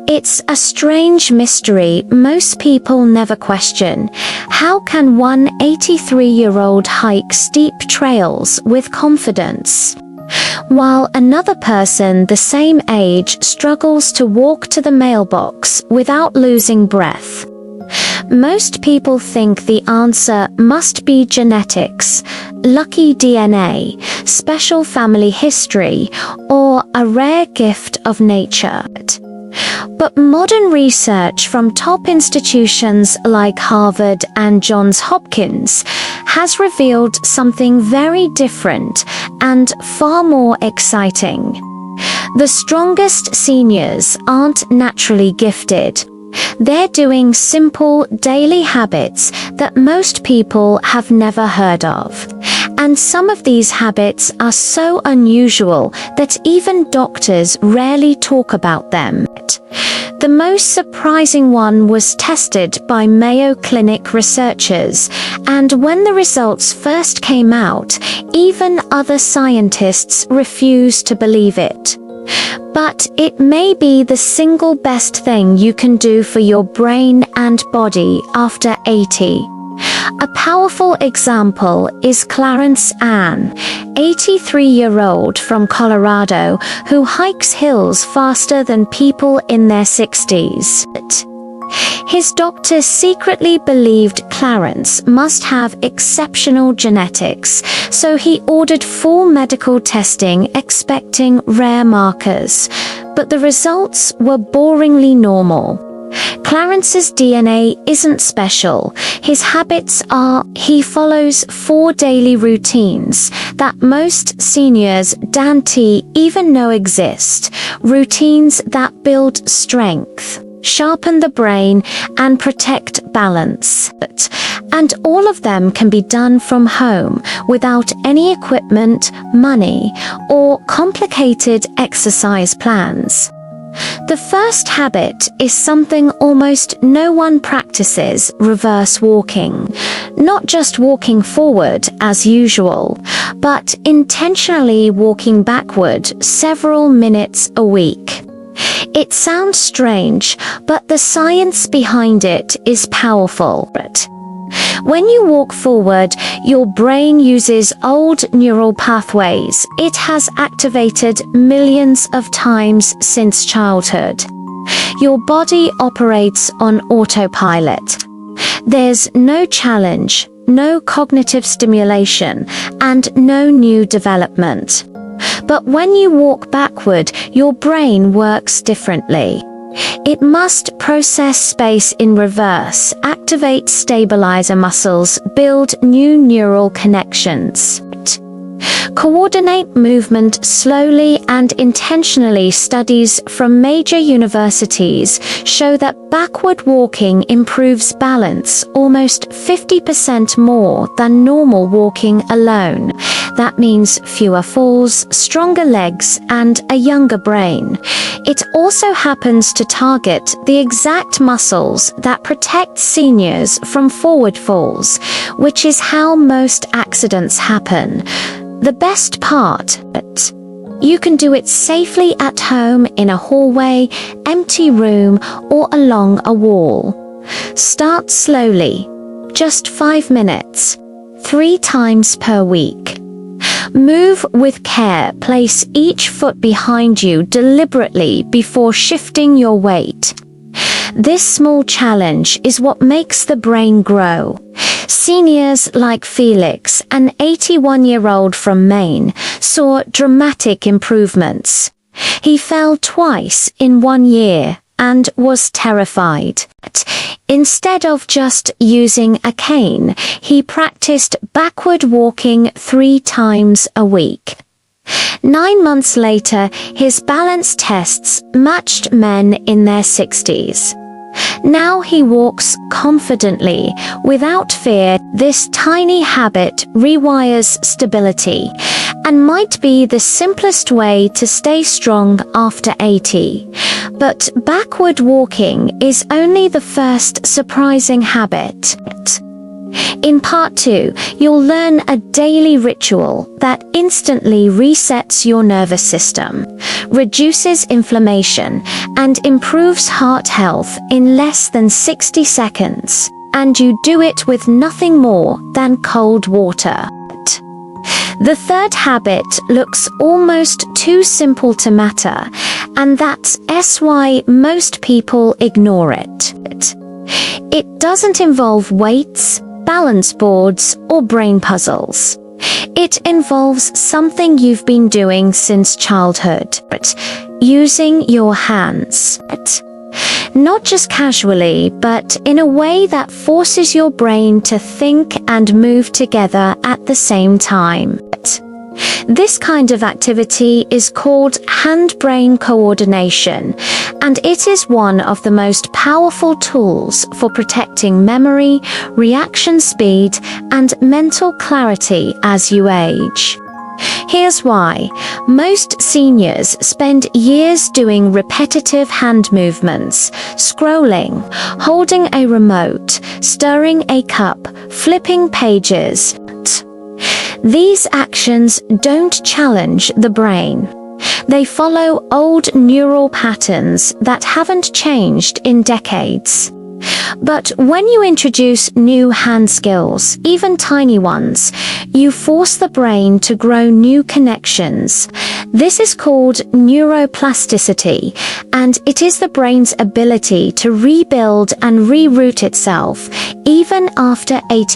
It's a strange mystery most people never question. How can one 83-year-old hike steep trails with confidence, while another person the same age struggles to walk to the mailbox without losing breath? Most people think the answer must be genetics, lucky DNA, special family history, or a rare gift of nature. But modern research from top institutions like Harvard and Johns Hopkins has revealed something very different and far more exciting. The strongest seniors aren't naturally gifted. They're doing simple daily habits that most people have never heard of. And some of these habits are so unusual that even doctors rarely talk about them. The most surprising one was tested by Mayo Clinic researchers, and when the results first came out, even other scientists refused to believe it. But it may be the single best thing you can do for your brain and body after 80. A powerful example is Clarence Ann, 83-year-old from Colorado, who hikes hills faster than people in their 60s. His doctor secretly believed Clarence must have exceptional genetics, so he ordered full medical testing expecting rare markers, but the results were boringly normal. Clarence's DNA isn't special. His habits are: he follows 4 daily routines that most seniors don't even know exist, routines that build strength, sharpen the brain, and protect balance. And all of them can be done from home without any equipment, money, or complicated exercise plans. The first habit is something almost no one practices: reverse walking. Not just walking forward as usual, but intentionally walking backward several minutes a week. It sounds strange, but the science behind it is powerful. When you walk forward, your brain uses old neural pathways it has activated millions of times since childhood. Your body operates on autopilot. There's no challenge, no cognitive stimulation, and no new development. But when you walk backward, your brain works differently. It must process space in reverse, activate stabilizer muscles, build new neural connections, coordinate movement slowly and intentionally. Studies from major universities show that backward walking improves balance almost 50% more than normal walking alone. That means fewer falls, stronger legs, and a younger brain. It also happens to target the exact muscles that protect seniors from forward falls, which is how most accidents happen. The best part, you can do it safely at home, in a hallway, empty room, or along a wall. Start slowly, just 5 minutes, 3 times per week. Move with care. Place each foot behind you deliberately before shifting your weight. This small challenge is what makes the brain grow. Seniors like Felix, an 81-year-old from Maine, saw dramatic improvements. He fell twice in 1 year and was terrified. Instead of just using a cane, he practiced backward walking 3 times a week. 9 months later, his balance tests matched men in their 60s. Now he walks confidently, without fear. This tiny habit rewires stability and might be the simplest way to stay strong after 80. But backward walking is only the first surprising habit. In part 2, you'll learn a daily ritual that instantly resets your nervous system, reduces inflammation, and improves heart health in less than 60 seconds. And you do it with nothing more than cold water. The third habit looks almost too simple to matter, and that's why most people ignore it. It doesn't involve weights, balance boards, or brain puzzles. It involves something you've been doing since childhood, using your hands. Not just casually, but in a way that forces your brain to think and move together at the same time. This kind of activity is called hand-brain coordination, and it is one of the most powerful tools for protecting memory, reaction speed, and mental clarity as you age. Here's why. Most seniors spend years doing repetitive hand movements, scrolling, holding a remote, stirring a cup, flipping pages. These actions don't challenge the brain. They follow old neural patterns that haven't changed in decades. But when you introduce new hand skills, even tiny ones, you force the brain to grow new connections. This is called neuroplasticity, and it is the brain's ability to rebuild and reroute itself, even after 80.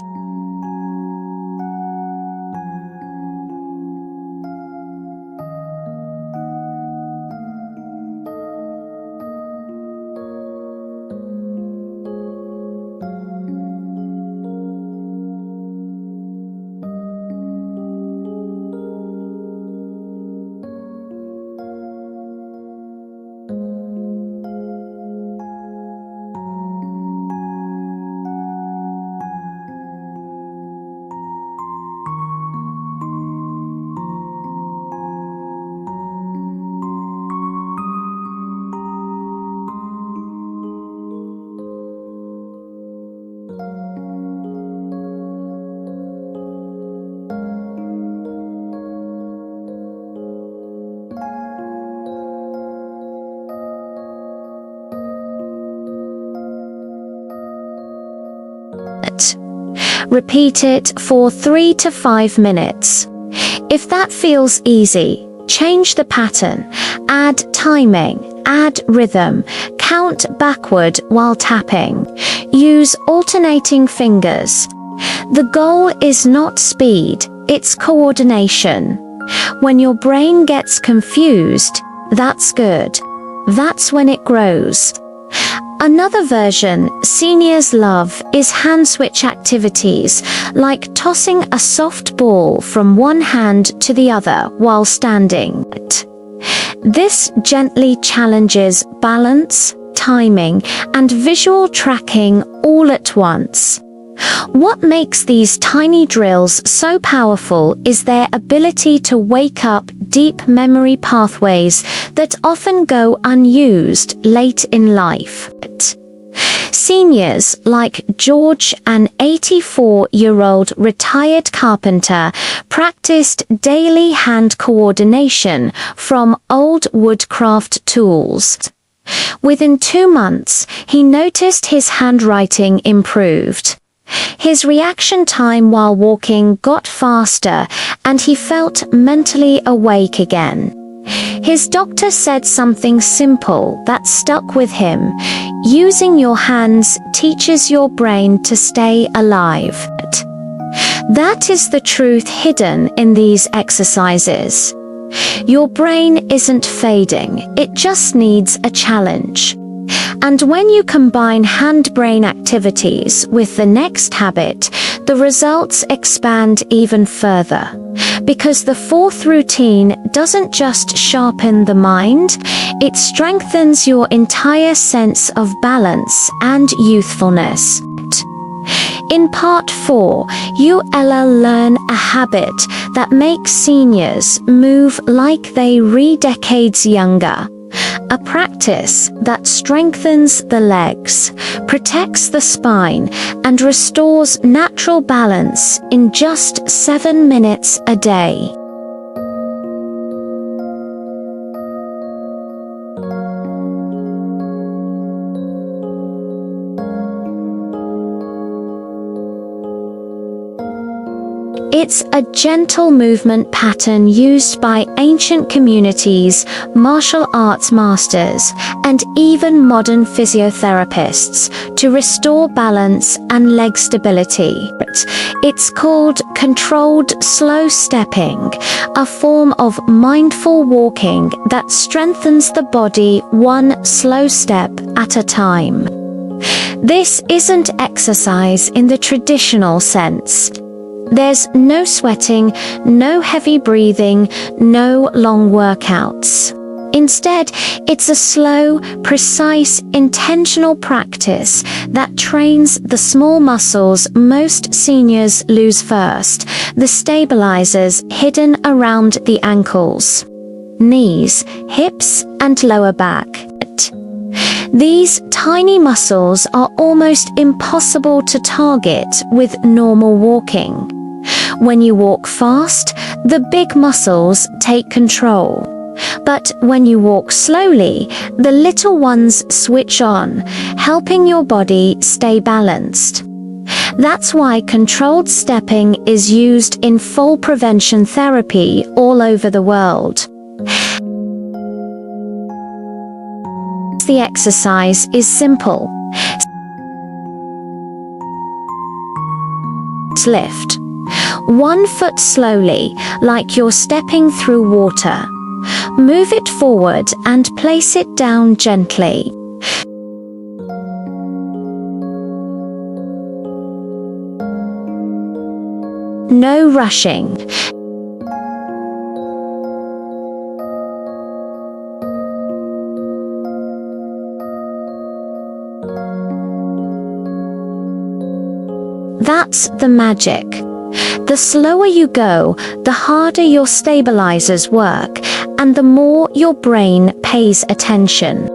Repeat it for 3 to 5 minutes. If that feels easy, change the pattern. Add timing, add rhythm, count backward while tapping. Use alternating fingers. The goal is not speed, it's coordination. When your brain gets confused, that's good. That's when it grows. Another version seniors love is hand switch activities, like tossing a soft ball from one hand to the other while standing. This gently challenges balance, timing, and visual tracking all at once. What makes these tiny drills so powerful is their ability to wake up deep memory pathways that often go unused late in life. Seniors like George, an 84-year-old retired carpenter, practiced daily hand coordination from old woodcraft tools. Within 2 months, he noticed his handwriting improved. His reaction time while walking got faster, and he felt mentally awake again. His doctor said something simple that stuck with him. Using your hands teaches your brain to stay alive. That is the truth hidden in these exercises. Your brain isn't fading, it just needs a challenge. And when you combine hand-brain activities with the next habit, the results expand even further. Because the fourth routine doesn't just sharpen the mind, it strengthens your entire sense of balance and youthfulness. In part 4, you'll learn a habit that makes seniors move like they re-decades younger. a practice that strengthens the legs, protects the spine, and restores natural balance in just 7 minutes a day. It's a gentle movement pattern used by ancient communities, martial arts masters, and even modern physiotherapists to restore balance and leg stability. It's called controlled slow stepping, a form of mindful walking that strengthens the body one slow step at a time. This isn't exercise in the traditional sense. There's no sweating, no heavy breathing, no long workouts. Instead, it's a slow, precise, intentional practice that trains the small muscles most seniors lose first, the stabilizers hidden around the ankles, knees, hips, and lower back. These tiny muscles are almost impossible to target with normal walking. When you walk fast, the big muscles take control. But when you walk slowly, the little ones switch on, helping your body stay balanced. That's why controlled stepping is used in fall prevention therapy all over the world. The exercise is simple. Lift 1 foot slowly, like you're stepping through water. Move it forward and place it down gently. No rushing. That's the magic. The slower you go, the harder your stabilizers work, and the more your brain pays attention.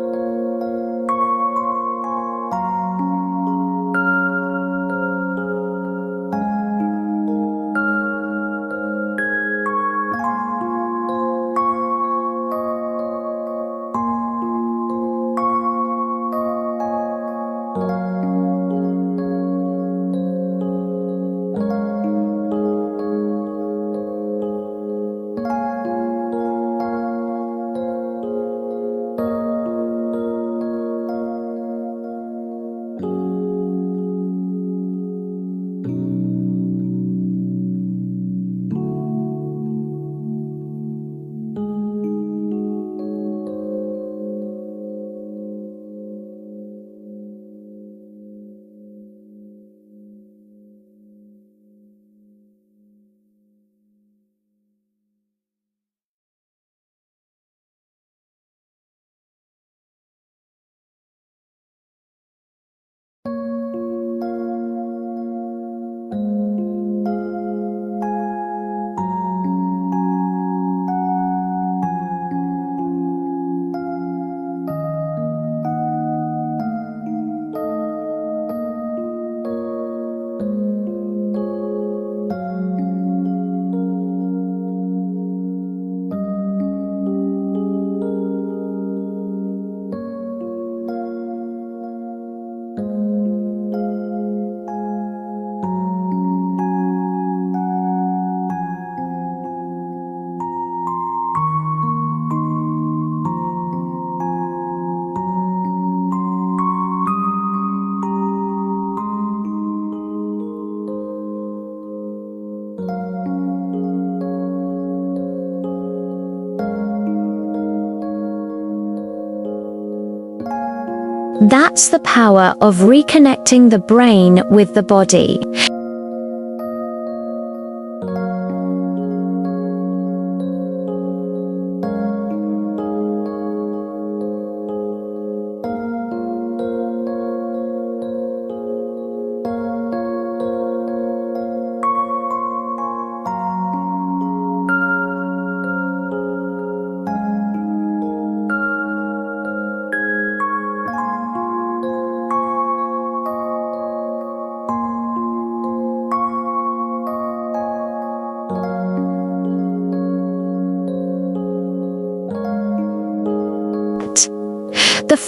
That's the power of reconnecting the brain with the body.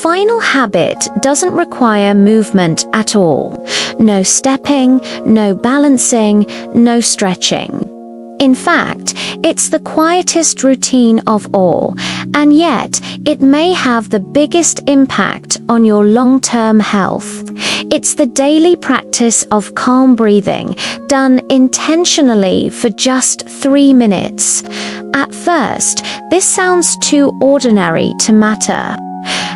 final habit doesn't require movement at all. No stepping, no balancing, no stretching. In fact, it's the quietest routine of all, and yet it may have the biggest impact on your long-term health. It's the daily practice of calm breathing, done intentionally for just 3 minutes. At first, this sounds too ordinary to matter.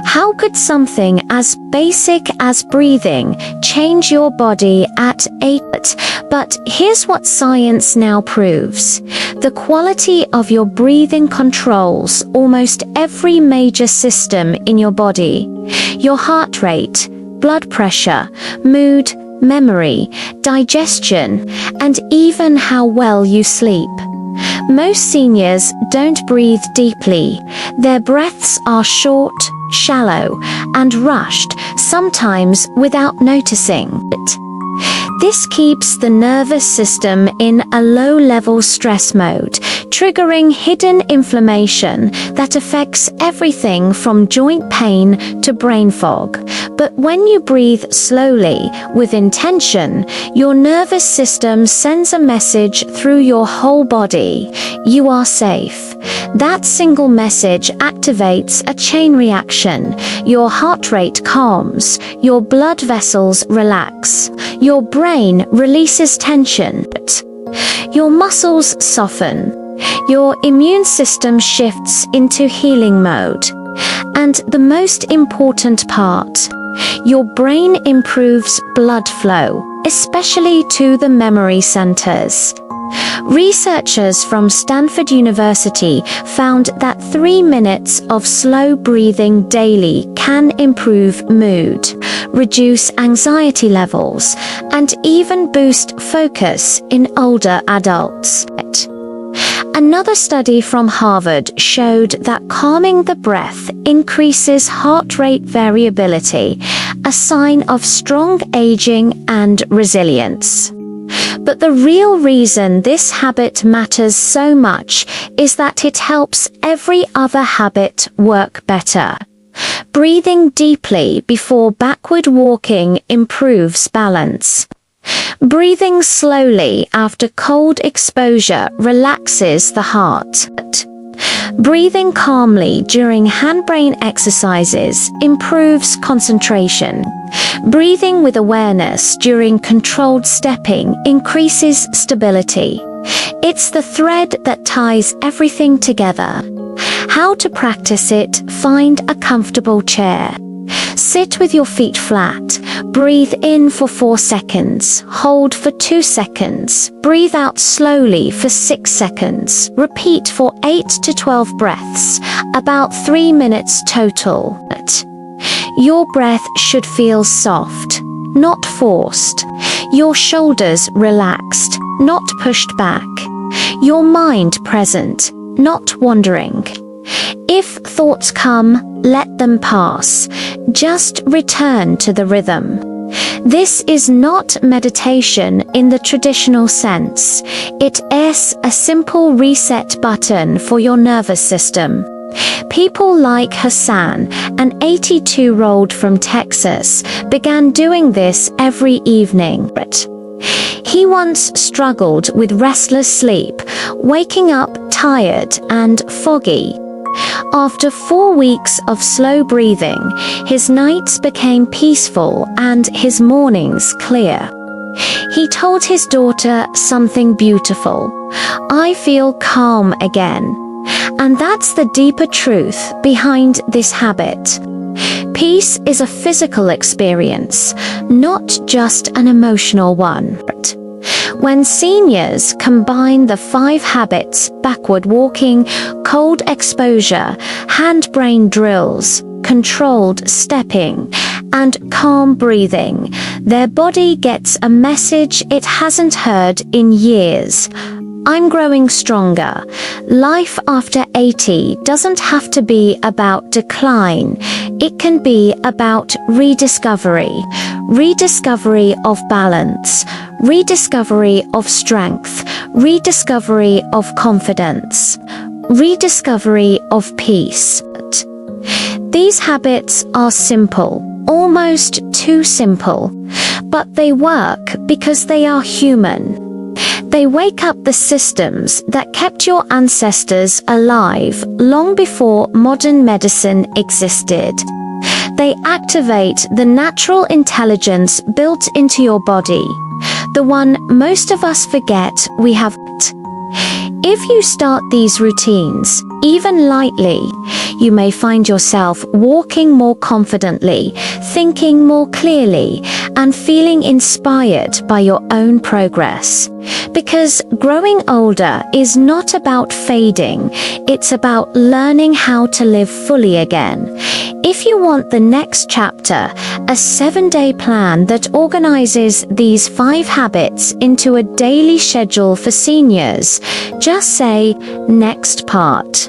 How could something as basic as breathing change your body at 8? But here's what science now proves. The quality of your breathing controls almost every major system in your body. Your heart rate, blood pressure, mood, memory, digestion, and even how well you sleep. Most seniors don't breathe deeply. Their breaths are short, shallow, and rushed, sometimes without noticing it. This keeps the nervous system in a low-level stress mode, triggering hidden inflammation that affects everything from joint pain to brain fog. But when you breathe slowly, with intention, your nervous system sends a message through your whole body. You are safe. That single message activates a chain reaction. Your heart rate calms, your blood vessels relax, your brain releases tension, your muscles soften, your immune system shifts into healing mode. And the most important part, your brain improves blood flow, especially to the memory centers. Researchers from Stanford University found that 3 minutes of slow breathing daily can improve mood, reduce anxiety levels, and even boost focus in older adults. Another study from Harvard showed that calming the breath increases heart rate variability, a sign of strong aging and resilience. But the real reason this habit matters so much is that it helps every other habit work better. Breathing deeply before backward walking improves balance. Breathing slowly after cold exposure relaxes the heart. Breathing calmly during hand-brain exercises improves concentration. Breathing with awareness during controlled stepping increases stability. It's the thread that ties everything together. How to practice it? Find a comfortable chair. Sit with your feet flat. Breathe in for 4 seconds. Hold for 2 seconds. Breathe out slowly for 6 seconds. Repeat for 8 to 12 breaths, about 3 minutes total. Your breath should feel soft, not forced. Your shoulders relaxed, not pushed back. Your mind present, not wandering. If thoughts come, let them pass. Just return to the rhythm. This is not meditation in the traditional sense. It is a simple reset button for your nervous system. People like Hassan, an 82-year-old from Texas, began doing this every evening. He once struggled with restless sleep, waking up tired and foggy. After 4 weeks of slow breathing, his nights became peaceful and his mornings clear. He told his daughter something beautiful: "I feel calm again." And that's the deeper truth behind this habit. Peace is a physical experience, not just an emotional one. When seniors combine the 5 habits: backward walking, cold exposure, hand-brain drills, controlled stepping, and calm breathing, their body gets a message it hasn't heard in years. I'm growing stronger. Life after 80 doesn't have to be about decline. It can be about rediscovery. Rediscovery of balance. Rediscovery of strength. Rediscovery of confidence. Rediscovery of peace. These habits are simple, almost too simple, but they work because they are human. They wake up the systems that kept your ancestors alive long before modern medicine existed. They activate the natural intelligence built into your body, the one most of us forget we have. If you start these routines, even lightly, you may find yourself walking more confidently, thinking more clearly, and feeling inspired by your own progress. Because growing older is not about fading, it's about learning how to live fully again. If you want the next chapter, a 7-day plan that organizes these 5 habits into a daily schedule for seniors, just say, next part.